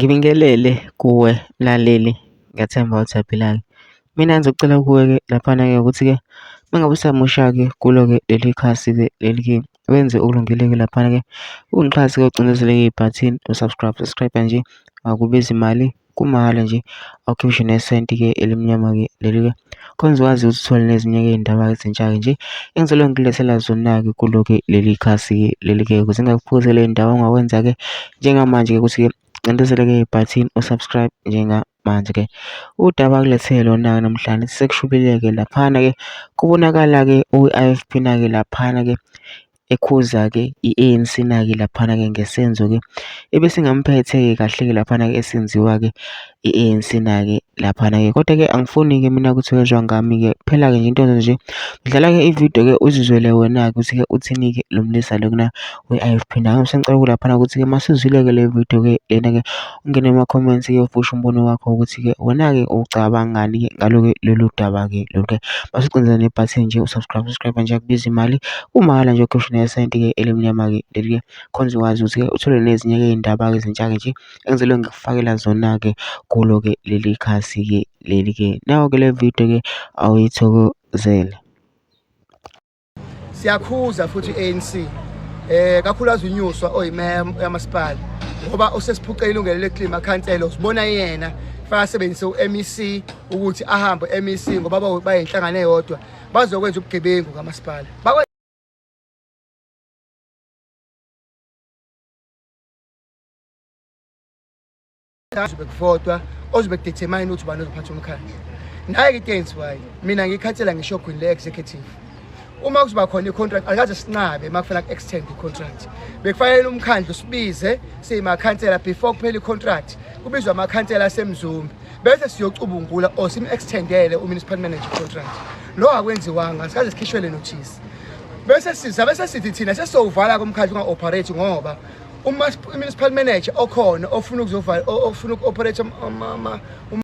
Ngibingelele kuwe mlaleli, ngiyathemba ujaphilanga. Mina ngizokucela kuwe-ke laphana-ke ukuthi-ke uma ngabe usamusha-ke kulo-ke leli khasi-ke leli-ke wenze okulungile-ke laphana-ke ungixhase-ke ucindezeleke ibhathini subscribe nje, akubizi imali, kumahhala nje, awukhiphi nesenti-ke elimnyama-ke leli-ke khona uzokwazi ukuthi uthole nezinye-ke iy'ndaba ezintsha-ke nje engizobe ngilethela zona-ke kulo-ke leli khasi-ke leli-ke ukuze ngingakuphuzi le ndawo ongakwenza-ke njengamanje-ke ukuthi-ke cindezeleke ibhathini usubscribe njengamanje-ke. Udaba kulethele lona-ke namhlanje sekushubile-ke laphana-ke kubonakala-ke u-I_F_P na-ke laphana-ke ekhuza-ke i-ANC na-ke laphana-ke ngesenzo-ke ebesingamphethe-ke kahle-ke laphana-ke esenziwa-ke i-ANC na-ke laphana-ke. Kodwa-ke angifuni-ke mina ukuthi wezwa ngami-ke kuphela-ke nje into nje ngidlala-ke ividiyo-ke uzizwele wena-ke ukuthi-ke uthini-ke lo mlisa lona we-I_F_P na. Sengicela laphana ukuthi-ke masizwile-ke le video-ke lena-ke ungene ema-comments-ke ufushe umbono wakho ukuthi-ke wena-ke ucabangani-ke ngalo-ke lolu daba-ke lolu-ke. Masucindezelele nebhathini nje usubscribe nje akubizi imali, kumahhala nje ukhiphe nesenti-ke elimnyama-ke leli-ke khona uzokwazi ukuthi-ke uthole nezinye-ke iy'ndaba-ke ezintsha-ke nje engizobe ngikufakela zona-ke kulo-ke leli khasi-ke leli-ke. Nayo-ke le video-ke awuyithokozele. Siyakhuza futhi ANC kakhulukazi unyuswa oyimeya yamasipala ngoba usesiphucela ilungelo leclima council usibona yena faka asebenzise u-MEC ukuthi ahambe MEC ngoba bayinhlangano eyodwa bazokwenza ubugebengu kamasipala bekuvotwa ozobe kudetermine ukuthi ubani ozophatha umkhandlu. Naye ke into mina ngikhathela ngisho kwini le-executive uma kuzoba khona i-contract alikaze sinqabe makufanele ku-extend i-contract. Bekufanele umkhandlu sibize siyimakhansela before kuphela i-contract kubizwa amakhansela asemzumbi bese siyocubungula or sim-extendele u-municipal manager contract. Lo akwenziwanga sikaze sikhishwele notice bese sithi thina sesizowuvala komkhandlu unga-operate ngoba i-municipal manager okhona ofuna ukuzovala ofuna uku-operate